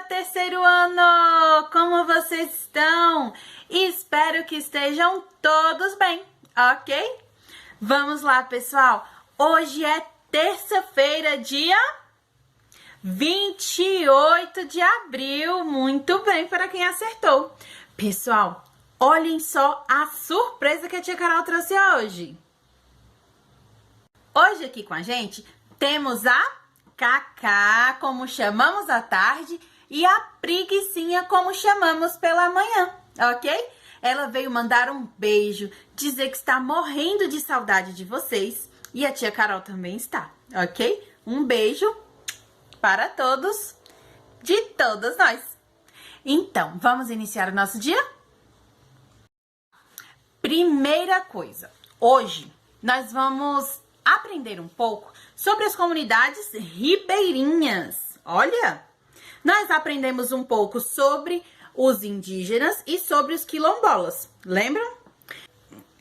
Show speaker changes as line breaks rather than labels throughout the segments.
terceiro ano! Como vocês estão? Espero que estejam todos bem, ok? Vamos lá, pessoal! Hoje é terça-feira, dia 28 de abril. Muito bem para quem acertou. Pessoal, olhem só a surpresa que a tia Carol trouxe hoje. Hoje aqui com a gente temos a Cacá, como chamamos à tarde, e a Preguicinha, como chamamos pela manhã, ok? Ela veio mandar um beijo, dizer que está morrendo de saudade de vocês, e a tia Carol também está, ok? Um beijo para todos, de todas nós. Então, vamos iniciar o nosso dia? Primeira coisa, hoje nós vamos aprender um pouco sobre as comunidades ribeirinhas. Olha, nós aprendemos um pouco sobre os indígenas e sobre os quilombolas, lembram?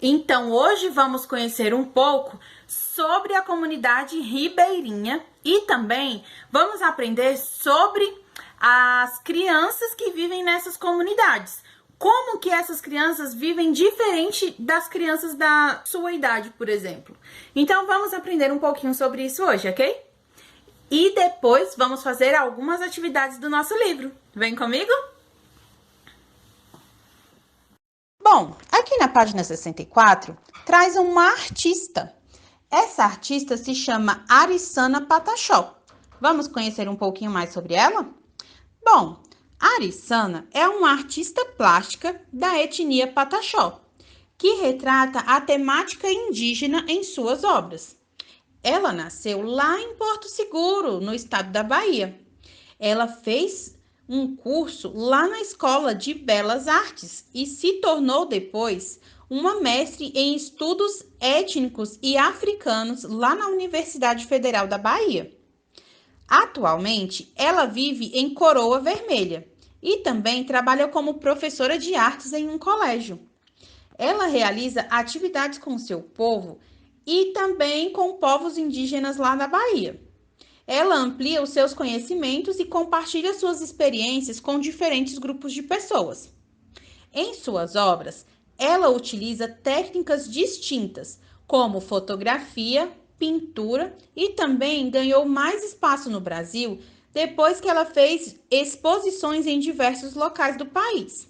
Então, hoje vamos conhecer um pouco sobre a comunidade ribeirinha e também vamos aprender sobre as crianças que vivem nessas comunidades. Como que essas crianças vivem diferente das crianças da sua idade, por exemplo. Então, vamos aprender um pouquinho sobre isso hoje, ok? E depois vamos fazer algumas atividades do nosso livro. Vem comigo? Bom, aqui na página 64, traz uma artista. Essa artista se chama Arissana Pataxó. Vamos conhecer um pouquinho mais sobre ela? Bom, a Arissana é uma artista plástica da etnia Pataxó, que retrata a temática indígena em suas obras. Ela nasceu lá em Porto Seguro, no estado da Bahia. Ela fez um curso lá na Escola de Belas Artes e se tornou depois uma mestre em estudos étnicos e africanos lá na Universidade Federal da Bahia. Atualmente, ela vive em Coroa Vermelha e também trabalha como professora de artes em um colégio. Ela realiza atividades com seu povo e também com povos indígenas lá da Bahia. Ela amplia os seus conhecimentos e compartilha suas experiências com diferentes grupos de pessoas. Em suas obras, ela utiliza técnicas distintas, como fotografia, pintura e também ganhou mais espaço no Brasil depois que ela fez exposições em diversos locais do país.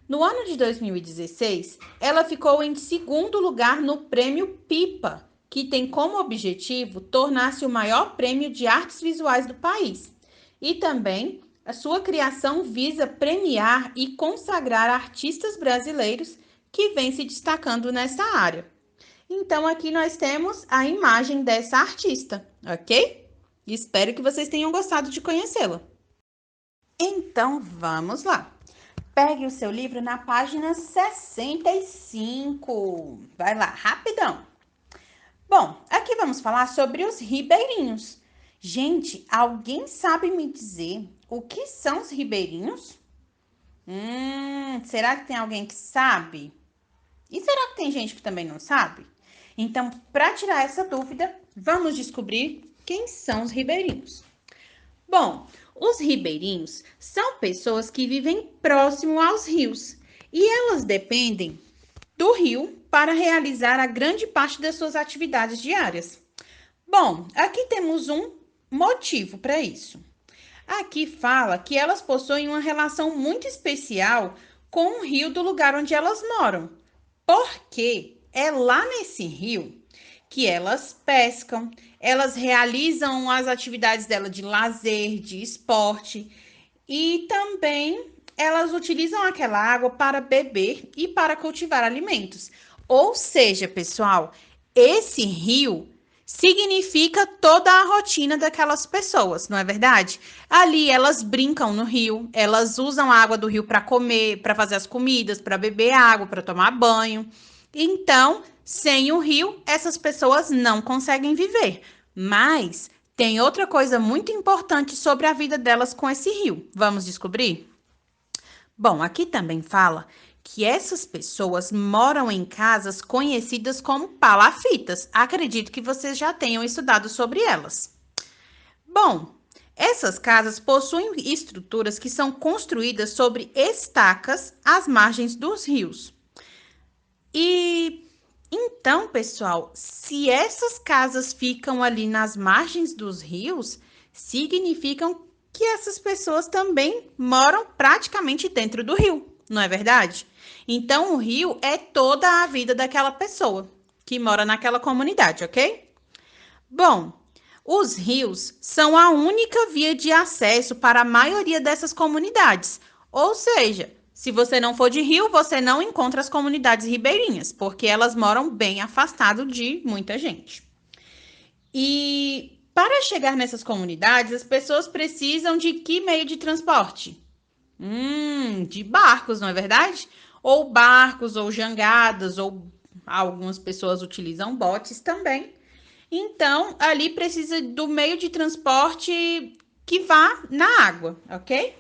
No ano de 2016, ela ficou em segundo lugar no Prêmio Pipa, que tem como objetivo tornar-se o maior prêmio de artes visuais do país. E também a sua criação visa premiar e consagrar artistas brasileiros que vêm se destacando nessa área. Então, aqui nós temos a imagem dessa artista, ok? Espero que vocês tenham gostado de conhecê-la. Então, vamos lá. Pegue o seu livro na página 65. Vai lá, rapidão. Bom, aqui vamos falar sobre os ribeirinhos. Gente, alguém sabe me dizer o que são os ribeirinhos? Será que tem alguém que sabe? E será que tem gente que também não sabe? Então, para tirar essa dúvida, vamos descobrir quem são os ribeirinhos. Bom, os ribeirinhos são pessoas que vivem próximo aos rios e elas dependem do rio para realizar a grande parte das suas atividades diárias. Bom, aqui temos um motivo para isso. Aqui fala que elas possuem uma relação muito especial com o rio do lugar onde elas moram, porque é lá nesse rio que elas pescam, elas realizam as atividades dela de lazer, de esporte e também elas utilizam aquela água para beber e para cultivar alimentos. Ou seja, pessoal, esse rio significa toda a rotina daquelas pessoas, não é verdade? Ali elas brincam no rio, elas usam a água do rio para comer, para fazer as comidas, para beber água, para tomar banho. Então, sem o rio, essas pessoas não conseguem viver. Mas tem outra coisa muito importante sobre a vida delas com esse rio. Vamos descobrir? Bom, aqui também fala que essas pessoas moram em casas conhecidas como palafitas. Acredito que vocês já tenham estudado sobre elas. Bom, Essas casas possuem estruturas que são construídas sobre estacas às margens dos rios. E então, pessoal, se essas casas ficam ali nas margens dos rios, significam que essas pessoas também moram praticamente dentro do rio, não é verdade? Então, o rio é toda a vida daquela pessoa que mora naquela comunidade, ok? Bom, os rios são a única via de acesso para a maioria dessas comunidades. Ou seja, se você não for de rio, você não encontra as comunidades ribeirinhas, porque elas moram bem afastado de muita gente. E para chegar nessas comunidades, as pessoas precisam de que meio de transporte? De barcos, não é verdade? Ou barcos, ou jangadas, ou algumas pessoas utilizam botes também. Então, ali precisa do meio de transporte que vá na água, ok?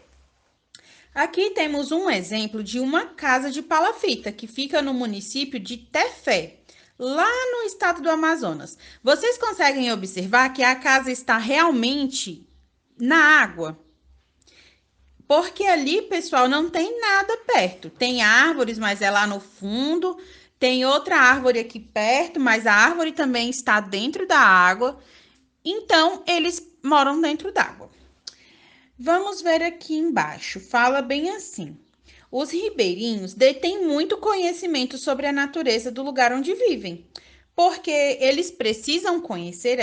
Aqui temos um exemplo de uma casa de palafita que fica no município de Tefé, lá no estado do Amazonas. Vocês conseguem observar que a casa está realmente na água? Porque ali, pessoal, não tem nada perto. Tem árvores, mas é lá no fundo. Tem outra árvore aqui perto, mas a árvore também está dentro da água. Então, eles moram dentro d'água. Vamos ver aqui embaixo. Fala bem assim. Os ribeirinhos detêm muito conhecimento sobre a natureza do lugar onde vivem, porque eles precisam conhecer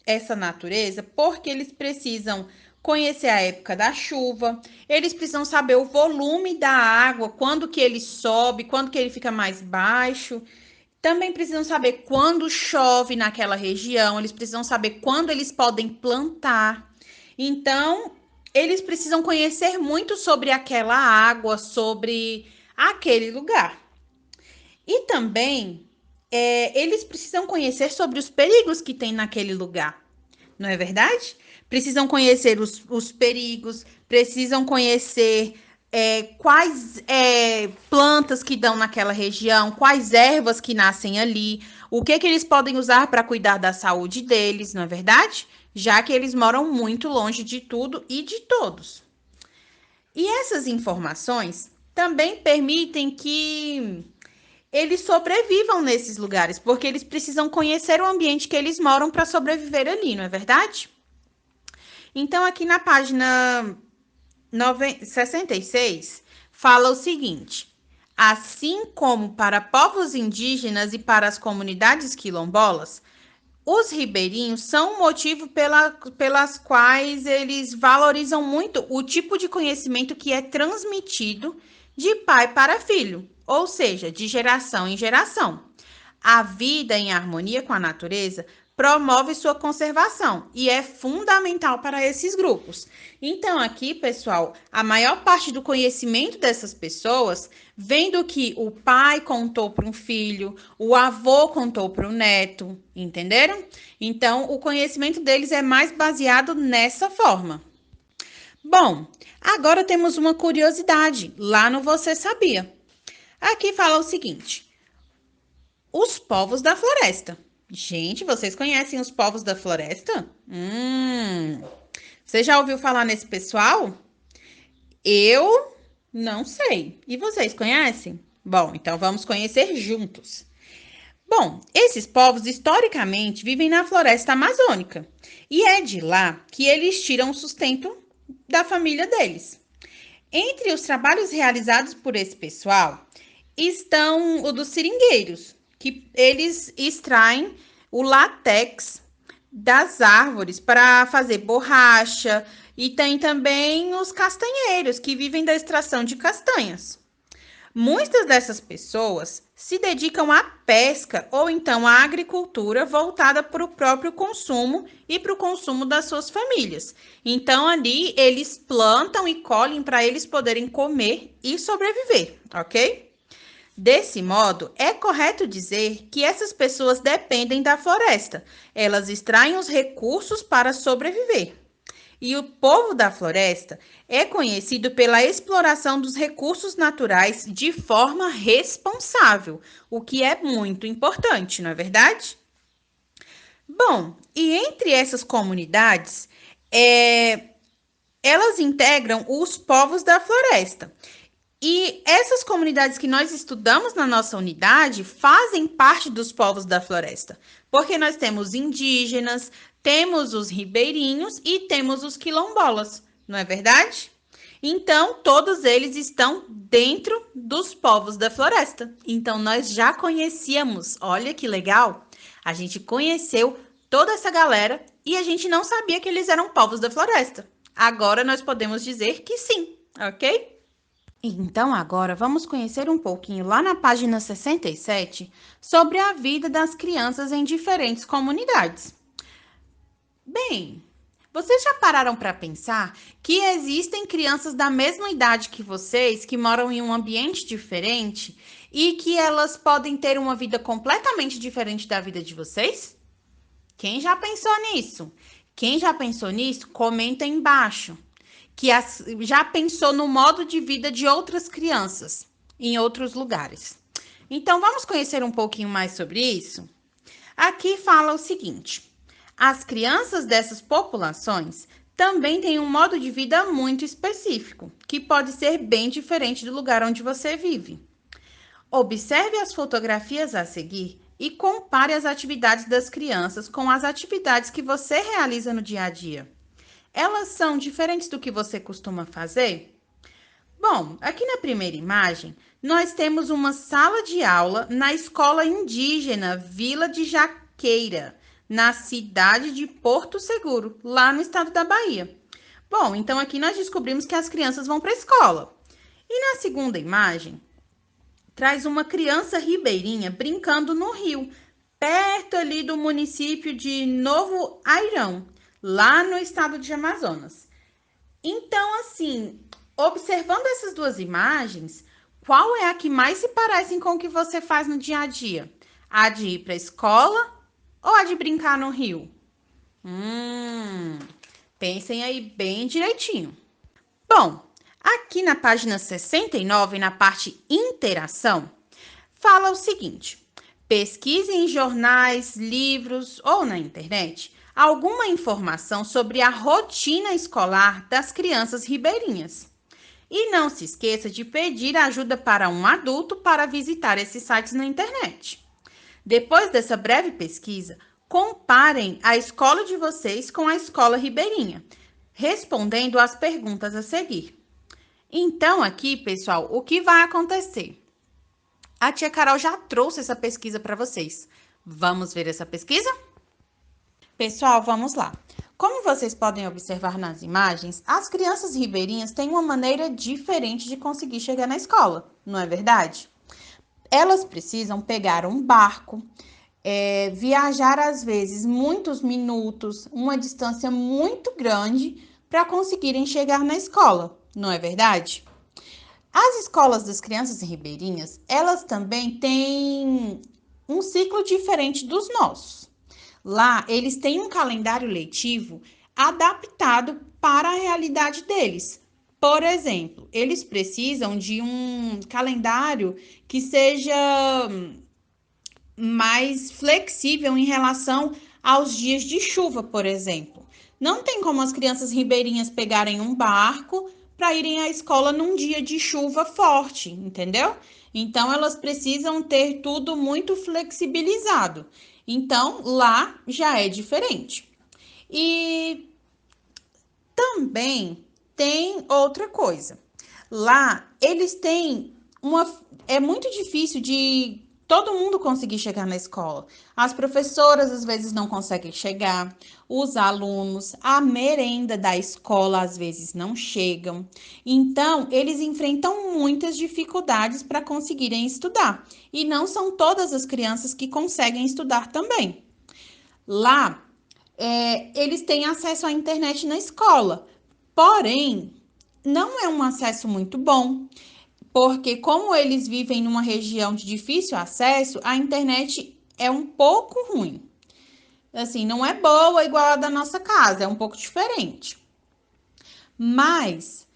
essa natureza, porque eles precisam conhecer a época da chuva, eles precisam saber o volume da água, quando que ele sobe, quando que ele fica mais baixo. Também precisam saber quando chove naquela região, eles precisam saber quando eles podem plantar. Então, eles precisam conhecer muito sobre aquela água, sobre aquele lugar. E também, eles precisam conhecer sobre os perigos que tem naquele lugar, não é verdade? Precisam conhecer os perigos, precisam conhecer quais plantas que dão naquela região, quais ervas que nascem ali, o que eles podem usar para cuidar da saúde deles, não é verdade? Já que eles moram muito longe de tudo e de todos. E essas informações também permitem que eles sobrevivam nesses lugares, porque eles precisam conhecer o ambiente que eles moram para sobreviver ali, não é verdade? Então, aqui na página 66, fala o seguinte: assim como para povos indígenas e para as comunidades quilombolas, os ribeirinhos são um motivo pelas quais eles valorizam muito o tipo de conhecimento que é transmitido de pai para filho, ou seja, de geração em geração. A vida em harmonia com a natureza promove sua conservação e é fundamental para esses grupos. Então, aqui, pessoal, a maior parte do conhecimento dessas pessoas vem do que o pai contou para um filho, o avô contou para o neto, entenderam? Então, o conhecimento deles é mais baseado nessa forma. Bom, agora temos uma curiosidade lá no Você Sabia. Aqui fala o seguinte: os povos da floresta. Gente, vocês conhecem os povos da floresta? Você já ouviu falar nesse pessoal? Eu não sei. E vocês conhecem? Bom, então vamos conhecer juntos. Bom, esses povos historicamente vivem na floresta amazônica e é de lá que eles tiram o sustento da família deles. Entre os trabalhos realizados por esse pessoal estão o dos seringueiros, que eles extraem o látex das árvores para fazer borracha, e tem também os castanheiros, que vivem da extração de castanhas. Muitas dessas pessoas se dedicam à pesca ou então à agricultura voltada para o próprio consumo e para o consumo das suas famílias. Então, ali eles plantam e colhem para eles poderem comer e sobreviver, ok? Desse modo, é correto dizer que essas pessoas dependem da floresta. Elas extraem os recursos para sobreviver. E o povo da floresta é conhecido pela exploração dos recursos naturais de forma responsável, o que é muito importante, não é verdade? Bom, e entre essas comunidades, elas integram os povos da floresta. E essas comunidades que nós estudamos na nossa unidade fazem parte dos povos da floresta, porque nós temos indígenas, temos os ribeirinhos e temos os quilombolas, não é verdade? Então, todos eles estão dentro dos povos da floresta. Então, nós já conhecíamos, olha que legal, a gente conheceu toda essa galera e a gente não sabia que eles eram povos da floresta. Agora nós podemos dizer que sim, ok? Então, agora vamos conhecer um pouquinho lá na página 67 sobre a vida das crianças em diferentes comunidades. Bem, vocês já pararam para pensar que existem crianças da mesma idade que vocês, que moram em um ambiente diferente e que elas podem ter uma vida completamente diferente da vida de vocês? Quem já pensou nisso? Quem já pensou nisso, comenta aí embaixo. Já pensou no modo de vida de outras crianças em outros lugares. Então, vamos conhecer um pouquinho mais sobre isso? Aqui fala o seguinte: as crianças dessas populações também têm um modo de vida muito específico, que pode ser bem diferente do lugar onde você vive. Observe as fotografias a seguir e compare as atividades das crianças com as atividades que você realiza no dia a dia. Elas são diferentes do que você costuma fazer? Bom, aqui na primeira imagem, nós temos uma sala de aula na escola indígena Vila de Jaqueira, na cidade de Porto Seguro, lá no estado da Bahia. Bom, então aqui nós descobrimos que as crianças vão para a escola. E na segunda imagem, traz uma criança ribeirinha brincando no rio, perto ali do município de Novo Airão, lá no estado de Amazonas. Então, assim, observando essas duas imagens, qual é a que mais se parece com o que você faz no dia a dia? A de ir para a escola ou a de brincar no rio? Pensem aí bem direitinho. Bom, aqui na página 69, na parte interação, fala o seguinte: pesquise em jornais, livros ou na internet alguma informação sobre a rotina escolar das crianças ribeirinhas. E não se esqueça de pedir ajuda para um adulto para visitar esses sites na internet. Depois dessa breve pesquisa, comparem a escola de vocês com a escola ribeirinha, respondendo às perguntas a seguir. Então, aqui, pessoal, o que vai acontecer? A tia Carol já trouxe essa pesquisa para vocês. Vamos ver essa pesquisa? Pessoal, vamos lá. Como vocês podem observar nas imagens, as crianças ribeirinhas têm uma maneira diferente de conseguir chegar na escola, não é verdade? Elas precisam pegar um barco, viajar às vezes muitos minutos, uma distância muito grande para conseguirem chegar na escola, não é verdade? As escolas das crianças ribeirinhas, elas também têm um ciclo diferente dos nossos. Lá, eles têm um calendário letivo adaptado para a realidade deles. Por exemplo, eles precisam de um calendário que seja mais flexível em relação aos dias de chuva, por exemplo. Não tem como as crianças ribeirinhas pegarem um barco para irem à escola num dia de chuva forte, entendeu? Então, elas precisam ter tudo muito flexibilizado. Então, lá já é diferente. E também tem outra coisa. Lá, eles têm uma... É muito difícil de todo mundo conseguir chegar na escola. As professoras às vezes não conseguem chegar, os alunos, a merenda da escola às vezes não chegam. Então, eles enfrentam muitas dificuldades para conseguirem estudar. E não são todas as crianças que conseguem estudar também. Lá, eles têm acesso à internet na escola, porém, não é um acesso muito bom. Porque como eles vivem numa região de difícil acesso, a internet é um pouco ruim. Assim, não é boa igual a da nossa casa, é um pouco diferente. Mas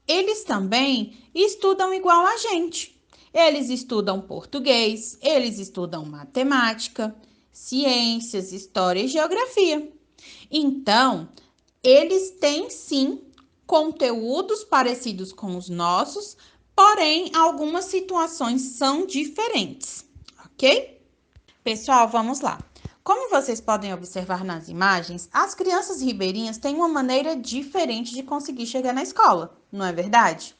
eles também estudam igual a gente. Eles estudam português, eles estudam matemática, ciências, história e geografia. Então, eles têm sim conteúdos parecidos com os nossos, porém, algumas situações são diferentes, ok? Pessoal, vamos lá. Como vocês podem observar nas imagens, as crianças ribeirinhas têm uma maneira diferente de conseguir chegar na escola, não é verdade?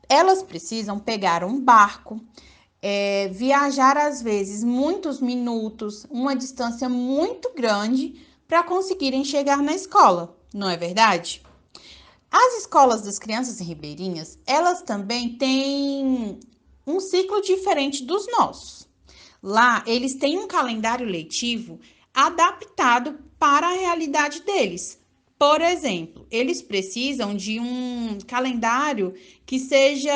Elas precisam pegar um barco, viajar às vezes muitos minutos, uma distância muito grande para conseguirem chegar na escola, não é verdade? As escolas das crianças ribeirinhas, elas também têm um ciclo diferente dos nossos. Lá, eles têm um calendário letivo adaptado para a realidade deles. Por exemplo, eles precisam de um calendário que seja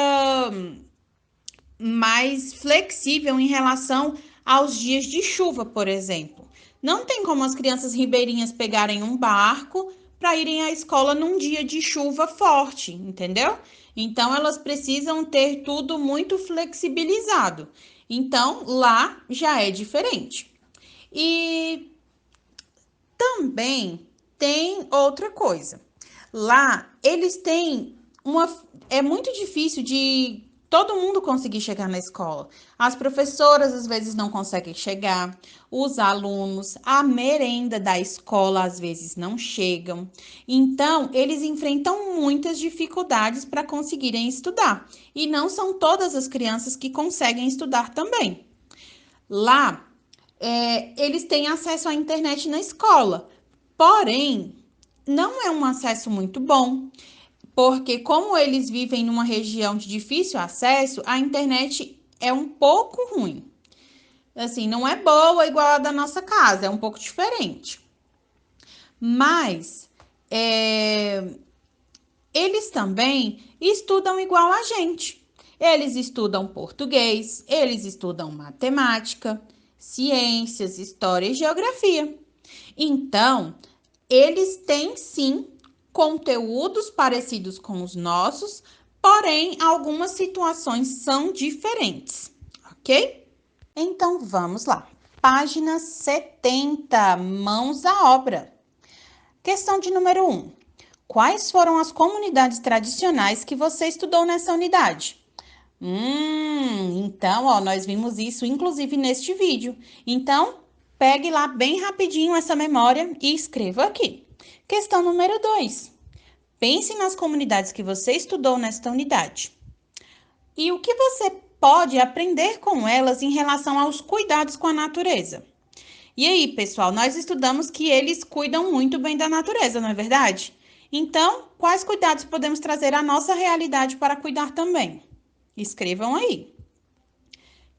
mais flexível em relação aos dias de chuva, por exemplo. Não tem como as crianças ribeirinhas pegarem um barco para irem à escola num dia de chuva forte, entendeu? Então elas precisam ter tudo muito flexibilizado. Então lá já é diferente. E também tem outra coisa. Lá eles têm uma. É muito difícil de todo mundo conseguir chegar na escola. As professoras às vezes não conseguem chegar, os alunos, a merenda da escola às vezes não chegam. Então, eles enfrentam muitas dificuldades para conseguirem estudar. E não são todas as crianças que conseguem estudar também. Lá, eles têm acesso à internet na escola, porém, não é um acesso muito bom, porque como eles vivem numa região de difícil acesso, a internet é um pouco ruim. Assim, não é boa igual a da nossa casa, é um pouco diferente. Mas eles também estudam igual a gente. Eles estudam português, eles estudam matemática, ciências, história e geografia. Então, eles têm sim conteúdos parecidos com os nossos, porém algumas situações são diferentes, ok? Então vamos lá. Página 70, mãos à obra. Questão de número 1. Quais foram as comunidades tradicionais que você estudou nessa unidade? Então, ó, nós vimos isso inclusive neste vídeo. Então, pegue lá bem rapidinho essa memória e escreva aqui. Questão número 2. Pense nas comunidades que você estudou nesta unidade. E o que você pode aprender com elas em relação aos cuidados com a natureza? E aí, pessoal, nós estudamos que eles cuidam muito bem da natureza, não é verdade? Então, quais cuidados podemos trazer à nossa realidade para cuidar também? Escrevam aí.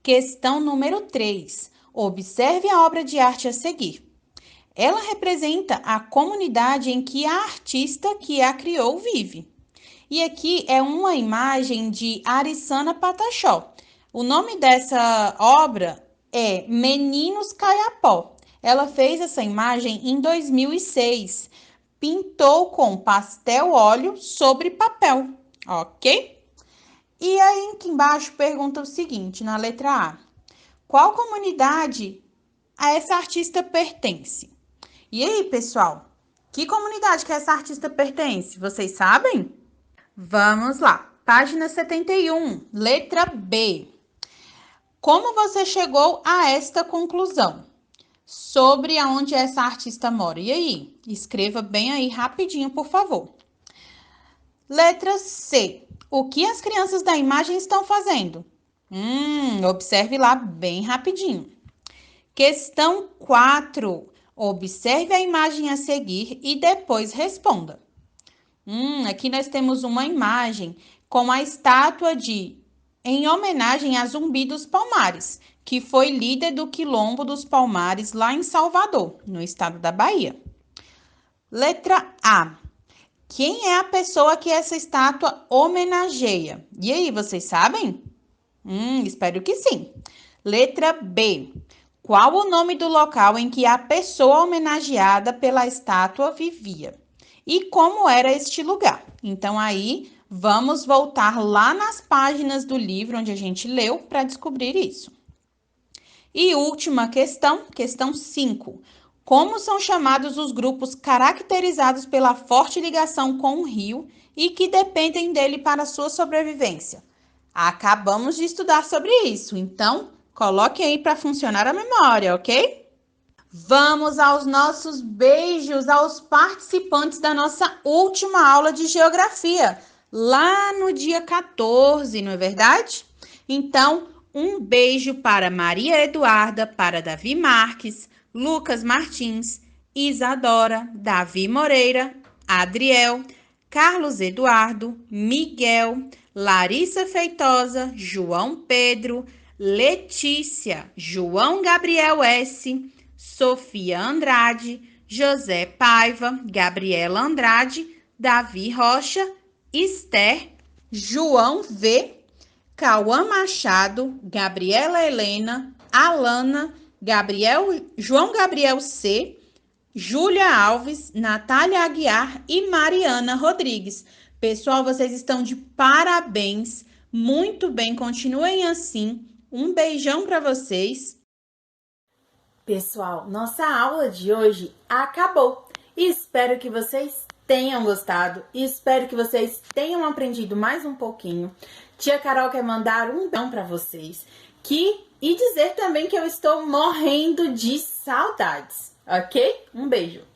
Questão número 3. Observe a obra de arte a seguir. Ela representa a comunidade em que a artista que a criou vive. E aqui é uma imagem de Arissana Pataxó. O nome dessa obra é Meninos Caiapó. Ela fez essa imagem em 2006. Pintou com pastel óleo sobre papel, ok? E aí aqui embaixo pergunta o seguinte, na letra A. Qual comunidade a essa artista pertence? E aí, pessoal? Que comunidade que essa artista pertence? Vocês sabem? Vamos lá. Página 71, letra B. Como você chegou a esta conclusão sobre aonde essa artista mora? E aí? Escreva bem aí rapidinho, por favor. Letra C. O que as crianças da imagem estão fazendo? Observe lá bem rapidinho. Questão 4. Observe a imagem a seguir e depois responda. Aqui nós temos uma imagem com a estátua em homenagem a Zumbi dos Palmares, que foi líder do Quilombo dos Palmares lá em Salvador, no estado da Bahia. Letra A. Quem é a pessoa que essa estátua homenageia? E aí, vocês sabem? Espero que sim. Letra B. Qual o nome do local em que a pessoa homenageada pela estátua vivia? E como era este lugar? Então, aí, vamos voltar lá nas páginas do livro onde a gente leu para descobrir isso. E última questão, questão 5. Como são chamados os grupos caracterizados pela forte ligação com o rio e que dependem dele para sua sobrevivência? Acabamos de estudar sobre isso, então coloque aí para funcionar a memória, ok? Vamos aos nossos beijos aos participantes da nossa última aula de geografia, lá no dia 14, não é verdade? Então, um beijo para Maria Eduarda, para Davi Marques, Lucas Martins, Isadora, Davi Moreira, Adriel, Carlos Eduardo, Miguel, Larissa Feitosa, João Pedro, Letícia, João Gabriel S., Sofia Andrade, José Paiva, Gabriela Andrade, Davi Rocha, Esther, João V., Cauã Machado, Gabriela Helena, Alana, João Gabriel C., Júlia Alves, Natália Aguiar e Mariana Rodrigues. Pessoal, vocês estão de parabéns. Muito bem, continuem assim. Um beijão para vocês.
Pessoal, nossa aula de hoje acabou. Espero que vocês tenham gostado e espero que vocês tenham aprendido mais um pouquinho. Tia Carol quer mandar um beijão para vocês e dizer também que eu estou morrendo de saudades, ok? Um beijo!